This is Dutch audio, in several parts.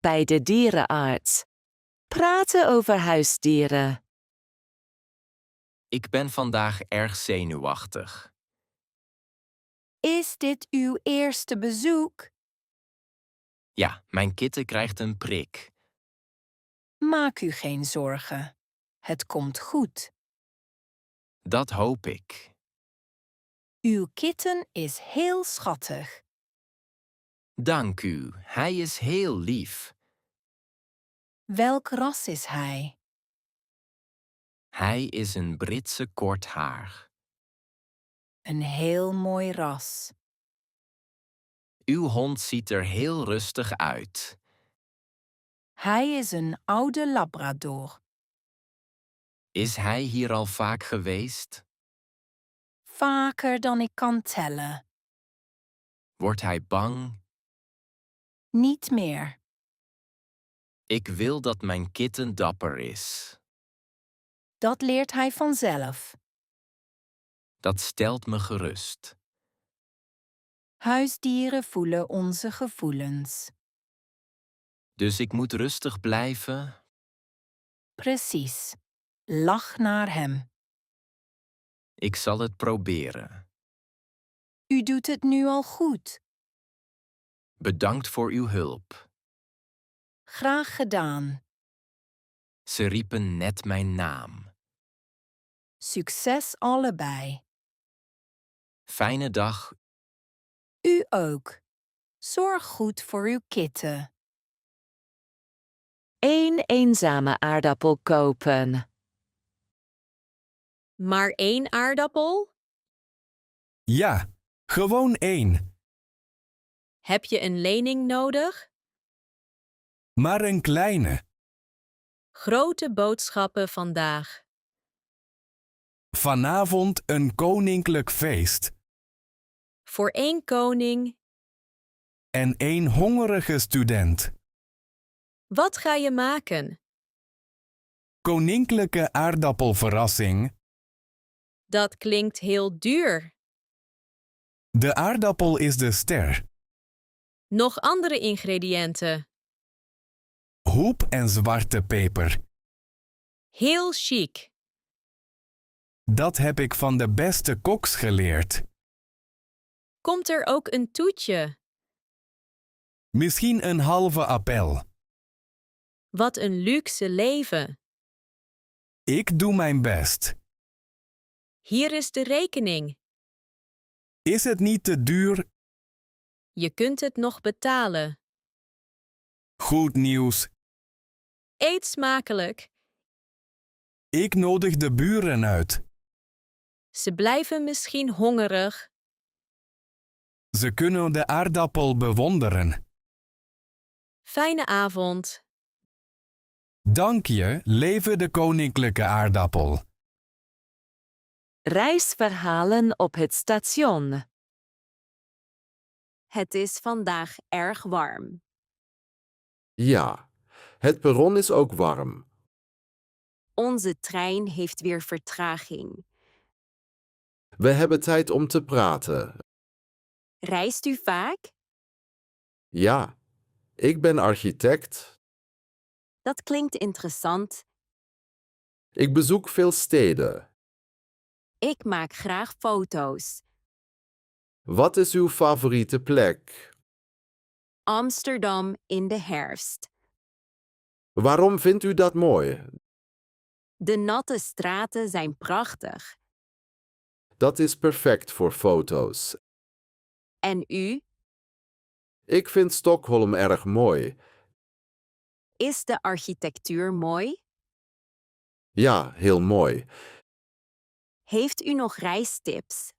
bij de dierenarts. Praten over huisdieren. Ik ben vandaag erg zenuwachtig. Is dit uw eerste bezoek? Ja, mijn kitten krijgt een prik. Maak u geen zorgen. Het komt goed. Dat hoop ik. Uw kitten is heel schattig. Dank u, hij is heel lief. Welk ras is hij? Hij is een Britse korthaar. Een heel mooi ras. Uw hond ziet er heel rustig uit. Hij is een oude Labrador. Is hij hier al vaak geweest? Vaker dan ik kan tellen. Wordt hij bang? Niet meer. Ik wil dat mijn kitten dapper is. Dat leert hij vanzelf. Dat stelt me gerust. Huisdieren voelen onze gevoelens. Dus ik moet rustig blijven? Precies. Lach naar hem. Ik zal het proberen. U doet het nu al goed. Bedankt voor uw hulp. Graag gedaan. Ze riepen net mijn naam. Succes allebei. Fijne dag. U ook. Zorg goed voor uw kitten. 1 eenzame aardappel kopen. Maar 1 aardappel? Ja, gewoon 1. Heb je een lening nodig? Maar een kleine. Grote boodschappen vandaag. Vanavond een koninklijk feest. Voor 1 koning. En 1 hongerige student. Wat ga je maken? Koninklijke aardappelverrassing. Dat klinkt heel duur. De aardappel is de ster. Nog andere ingrediënten. Hoep en zwarte peper. Heel chic. Dat heb ik van de beste koks geleerd. Komt er ook een toetje? Misschien een halve appel. Wat een luxe leven. Ik doe mijn best. Hier is de rekening. Is het niet te duur? Je kunt het nog betalen. Goed nieuws. Eet smakelijk. Ik nodig de buren uit. Ze blijven misschien hongerig. Ze kunnen de aardappel bewonderen. Fijne avond. Dank je, leven de koninklijke aardappel. Reisverhalen op het station. Het is vandaag erg warm. Ja, het perron is ook warm. Onze trein heeft weer vertraging. We hebben tijd om te praten. Reist u vaak? Ja, ik ben architect. Dat klinkt interessant. Ik bezoek veel steden. Ik maak graag foto's. Wat is uw favoriete plek? Amsterdam in de herfst. Waarom vindt u dat mooi? De natte straten zijn prachtig. Dat is perfect voor foto's. En u? Ik vind Stockholm erg mooi. Is de architectuur mooi? Ja, heel mooi. Heeft u nog reistips?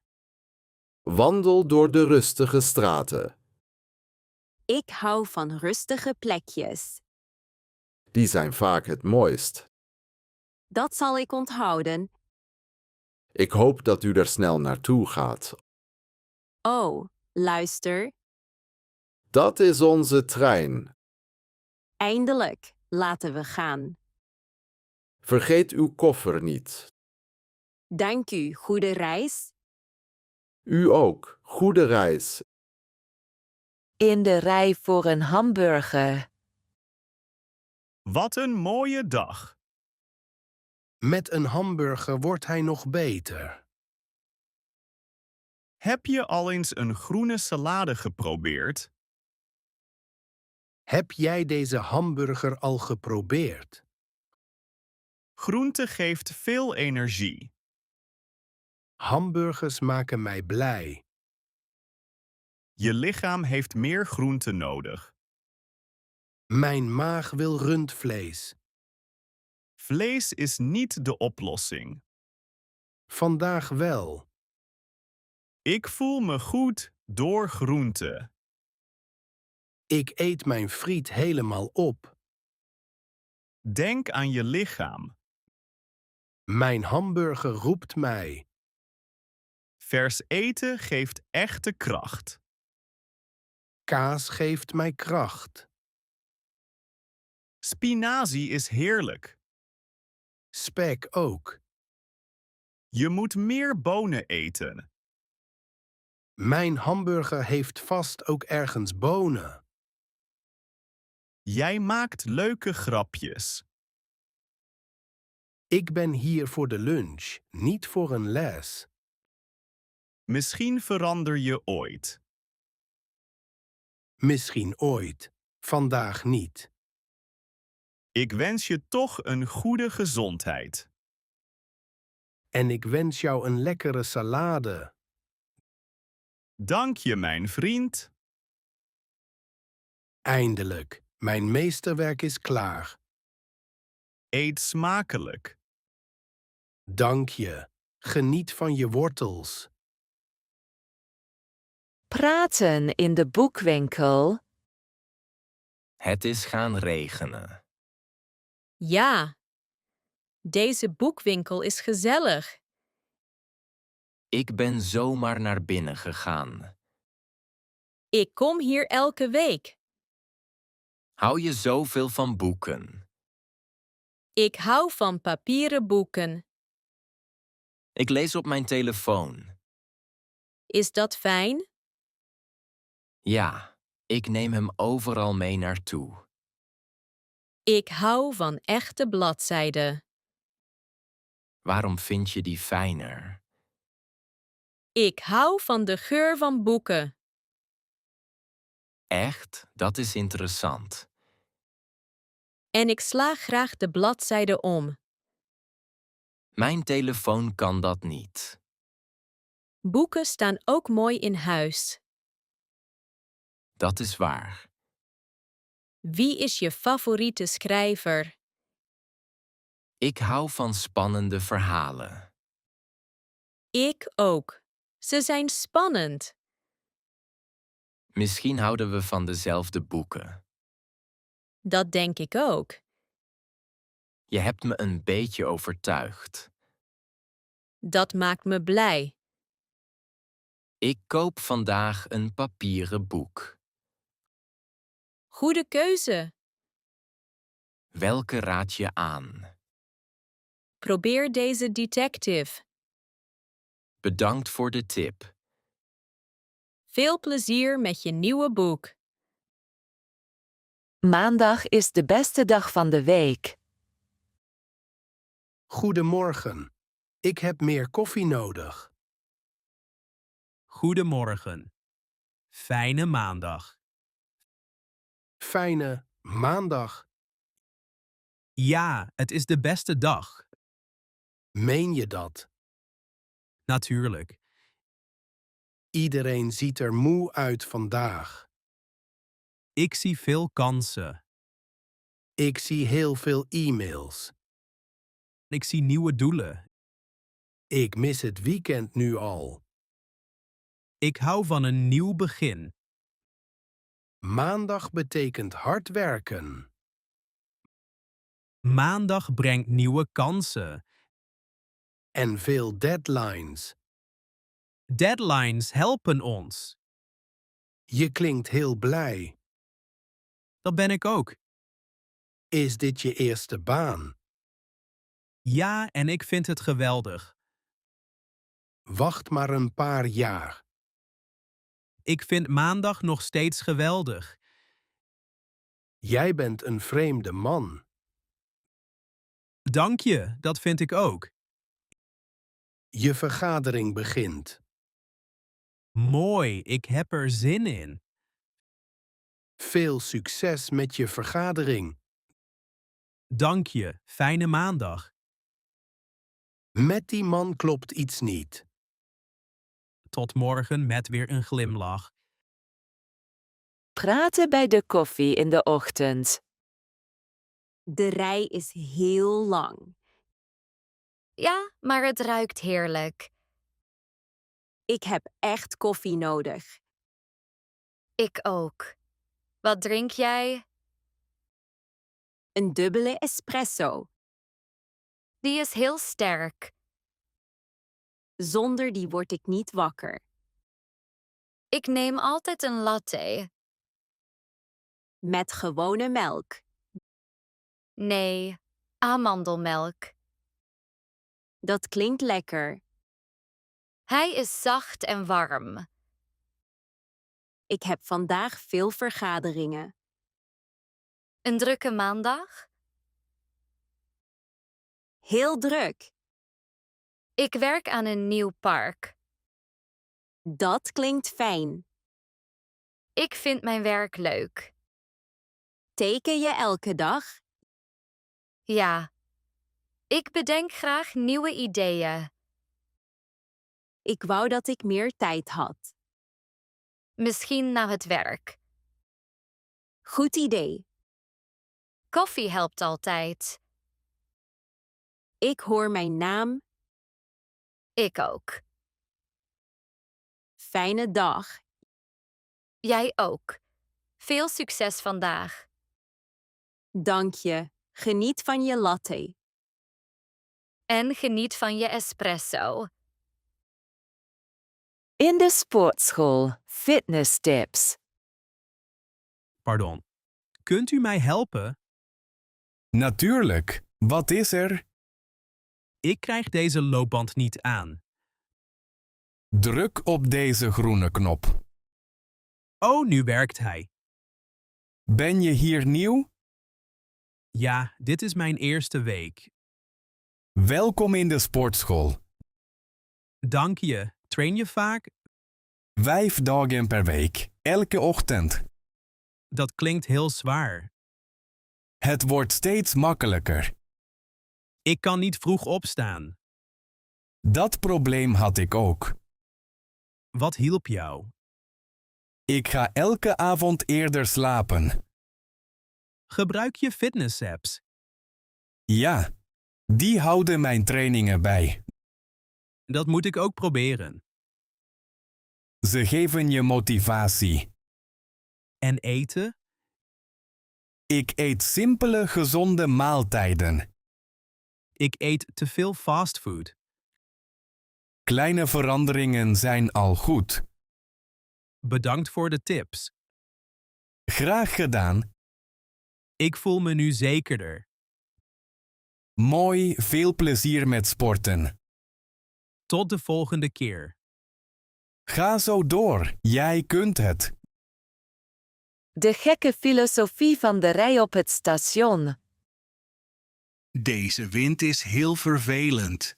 Wandel door de rustige straten. Ik hou van rustige plekjes. Die zijn vaak het mooist. Dat zal ik onthouden. Ik hoop dat u er snel naartoe gaat. Oh, luister. Dat is onze trein. Eindelijk, laten we gaan. Vergeet uw koffer niet. Dank u, goede reis. U ook. Goede reis. In de rij voor een hamburger. Wat een mooie dag. Met een hamburger wordt hij nog beter. Heb je al eens een groene salade geprobeerd? Heb jij deze hamburger al geprobeerd? Groente geeft veel energie. Hamburgers maken mij blij. Je lichaam heeft meer groente nodig. Mijn maag wil rundvlees. Vlees is niet de oplossing. Vandaag wel. Ik voel me goed door groente. Ik eet mijn friet helemaal op. Denk aan je lichaam. Mijn hamburger roept mij. Vers eten geeft echte kracht. Kaas geeft mij kracht. Spinazie is heerlijk. Spek ook. Je moet meer bonen eten. Mijn hamburger heeft vast ook ergens bonen. Jij maakt leuke grapjes. Ik ben hier voor de lunch, niet voor een les. Misschien verander je ooit. Misschien ooit. Vandaag niet. Ik wens je toch een goede gezondheid. En ik wens jou een lekkere salade. Dank je, mijn vriend. Eindelijk, mijn meesterwerk is klaar. Eet smakelijk. Dank je. Geniet van je wortels. Praten in de boekwinkel. Het is gaan regenen. Ja. Deze boekwinkel is gezellig. Ik ben zomaar naar binnen gegaan. Ik kom hier elke week. Hou je zoveel van boeken? Ik hou van papieren boeken. Ik lees op mijn telefoon. Is dat fijn? Ja, ik neem hem overal mee naartoe. Ik hou van echte bladzijden. Waarom vind je die fijner? Ik hou van de geur van boeken. Echt? Dat is interessant. En ik sla graag de bladzijde om. Mijn telefoon kan dat niet. Boeken staan ook mooi in huis. Dat is waar. Wie is je favoriete schrijver? Ik hou van spannende verhalen. Ik ook. Ze zijn spannend. Misschien houden we van dezelfde boeken. Dat denk ik ook. Je hebt me een beetje overtuigd. Dat maakt me blij. Ik koop vandaag een papieren boek. Goede keuze. Welke raad je aan? Probeer deze detective. Bedankt voor de tip. Veel plezier met je nieuwe boek. Maandag is de beste dag van de week. Goedemorgen. Ik heb meer koffie nodig. Goedemorgen. Fijne maandag. Fijne maandag. Ja, het is de beste dag. Meen je dat? Natuurlijk. Iedereen ziet er moe uit vandaag. Ik zie veel kansen. Ik zie heel veel e-mails. Ik zie nieuwe doelen. Ik mis het weekend nu al. Ik hou van een nieuw begin. Maandag betekent hard werken. Maandag brengt nieuwe kansen. En veel deadlines. Deadlines helpen ons. Je klinkt heel blij. Dat ben ik ook. Is dit je eerste baan? Ja, en ik vind het geweldig. Wacht maar een paar jaar. Ik vind maandag nog steeds geweldig. Jij bent een vreemde man. Dank je, dat vind ik ook. Je vergadering begint. Mooi, ik heb er zin in. Veel succes met je vergadering. Dank je, fijne maandag. Met die man klopt iets niet. Tot morgen met weer een glimlach. Praten bij de koffie in de ochtend. De rij is heel lang. Ja, maar het ruikt heerlijk. Ik heb echt koffie nodig. Ik ook. Wat drink jij? Een dubbele espresso. Die is heel sterk. Zonder die word ik niet wakker. Ik neem altijd een latte. Met gewone melk. Nee, amandelmelk. Dat klinkt lekker. Hij is zacht en warm. Ik heb vandaag veel vergaderingen. Een drukke maandag? Heel druk. Ik werk aan een nieuw park. Dat klinkt fijn. Ik vind mijn werk leuk. Teken je elke dag? Ja. Ik bedenk graag nieuwe ideeën. Ik wou dat ik meer tijd had. Misschien na het werk. Goed idee. Koffie helpt altijd. Ik hoor mijn naam. Ik ook. Fijne dag. Jij ook. Veel succes vandaag. Dank je. Geniet van je latte. En geniet van je espresso. In de sportschool. Fitness tips. Pardon. Kunt u mij helpen? Natuurlijk. Wat is er? Ik krijg deze loopband niet aan. Druk op deze groene knop. Oh, nu werkt hij. Ben je hier nieuw? Ja, dit is mijn eerste week. Welkom in de sportschool. Dank je. Train je vaak? 5 dagen per week. Elke ochtend. Dat klinkt heel zwaar. Het wordt steeds makkelijker. Ik kan niet vroeg opstaan. Dat probleem had ik ook. Wat hielp jou? Ik ga elke avond eerder slapen. Gebruik je fitness-apps? Ja, die houden mijn trainingen bij. Dat moet ik ook proberen. Ze geven je motivatie. En eten? Ik eet simpele, gezonde maaltijden. Ik eet te veel fastfood. Kleine veranderingen zijn al goed. Bedankt voor de tips. Graag gedaan. Ik voel me nu zekerder. Mooi, veel plezier met sporten. Tot de volgende keer. Ga zo door, jij kunt het. De gekke filosofie van de rij op het station. Deze wind is heel vervelend.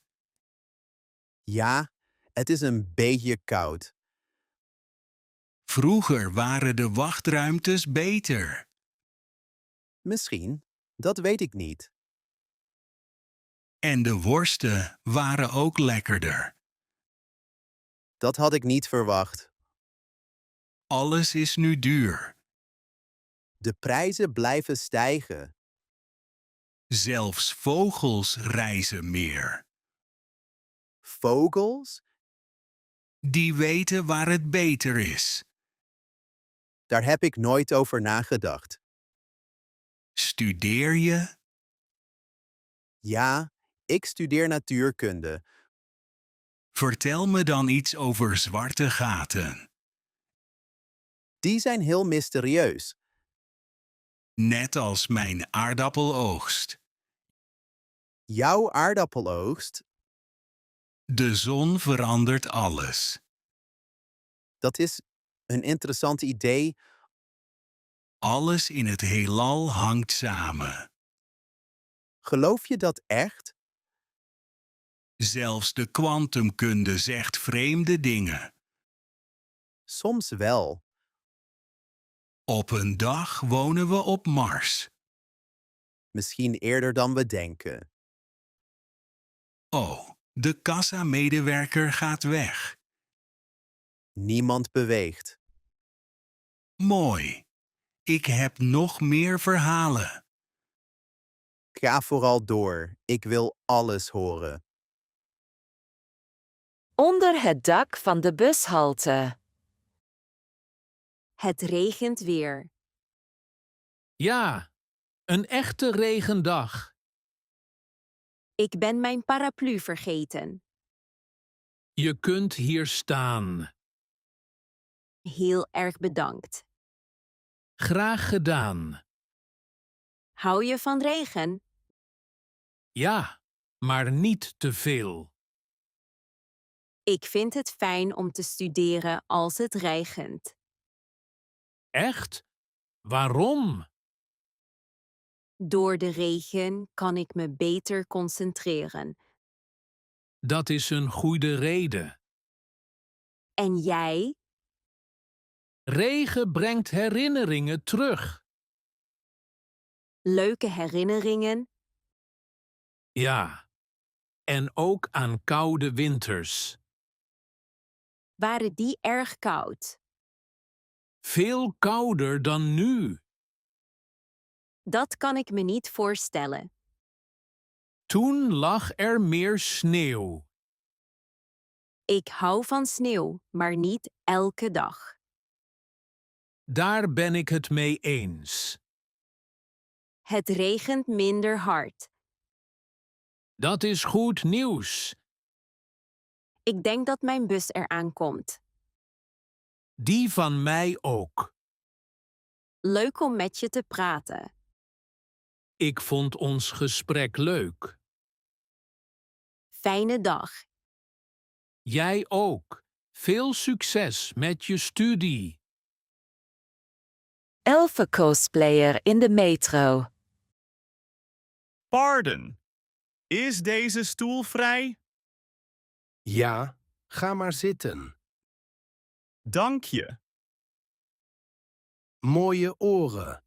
Ja, het is een beetje koud. Vroeger waren de wachtruimtes beter. Misschien, dat weet ik niet. En de worsten waren ook lekkerder. Dat had ik niet verwacht. Alles is nu duur. De prijzen blijven stijgen. Zelfs vogels reizen meer. Vogels? Die weten waar het beter is. Daar heb ik nooit over nagedacht. Studeer je? Ja, ik studeer natuurkunde. Vertel me dan iets over zwarte gaten. Die zijn heel mysterieus. Net als mijn aardappeloogst. Jouw aardappeloogst? De zon verandert alles. Dat is een interessant idee. Alles in het heelal hangt samen. Geloof je dat echt? Zelfs de kwantumkunde zegt vreemde dingen. Soms wel. Op een dag wonen we op Mars. Misschien eerder dan we denken. Oh, de kassa-medewerker gaat weg. Niemand beweegt. Mooi. Ik heb nog meer verhalen. Ga vooral door. Ik wil alles horen. Onder het dak van de bushalte. Het regent weer. Ja, een echte regendag. Ik ben mijn paraplu vergeten. Je kunt hier staan. Heel erg bedankt. Graag gedaan. Hou je van regen? Ja, maar niet te veel. Ik vind het fijn om te studeren als het regent. Echt? Waarom? Door de regen kan ik me beter concentreren. Dat is een goede reden. En jij? Regen brengt herinneringen terug. Leuke herinneringen? Ja. En ook aan koude winters. Waren die erg koud? Veel kouder dan nu. Dat kan ik me niet voorstellen. Toen lag er meer sneeuw. Ik hou van sneeuw, maar niet elke dag. Daar ben ik het mee eens. Het regent minder hard. Dat is goed nieuws. Ik denk dat mijn bus eraan komt. Die van mij ook. Leuk om met je te praten. Ik vond ons gesprek leuk. Fijne dag. Jij ook. Veel succes met je studie. Elfen-cosplayer in de metro. Pardon. Is deze stoel vrij? Ja, ga maar zitten. Dank je. Mooie oren.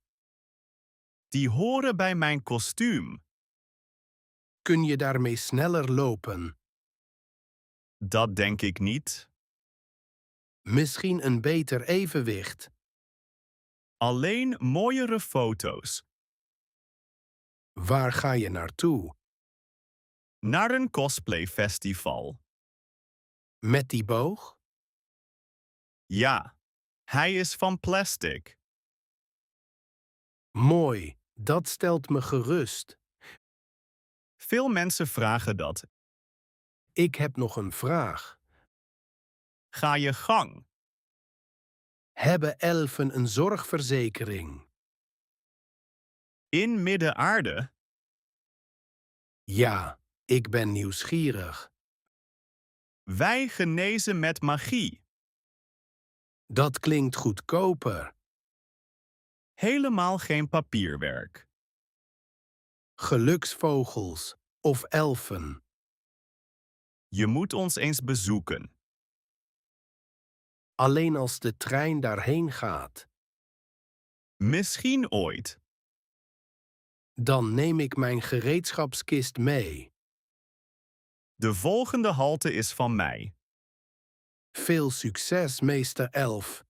Die horen bij mijn kostuum. Kun je daarmee sneller lopen? Dat denk ik niet. Misschien een beter evenwicht. Alleen mooiere foto's. Waar ga je naartoe? Naar een cosplayfestival. Met die boog? Ja, hij is van plastic. Mooi, dat stelt me gerust. Veel mensen vragen dat. Ik heb nog een vraag. Ga je gang. Hebben elfen een zorgverzekering? In Midden-aarde? Ja, ik ben nieuwsgierig. Wij genezen met magie. Dat klinkt goedkoper. Helemaal geen papierwerk. Geluksvogels of elfen. Je moet ons eens bezoeken. Alleen als de trein daarheen gaat. Misschien ooit. Dan neem ik mijn gereedschapskist mee. De volgende halte is van mij. Veel succes, meester Elf.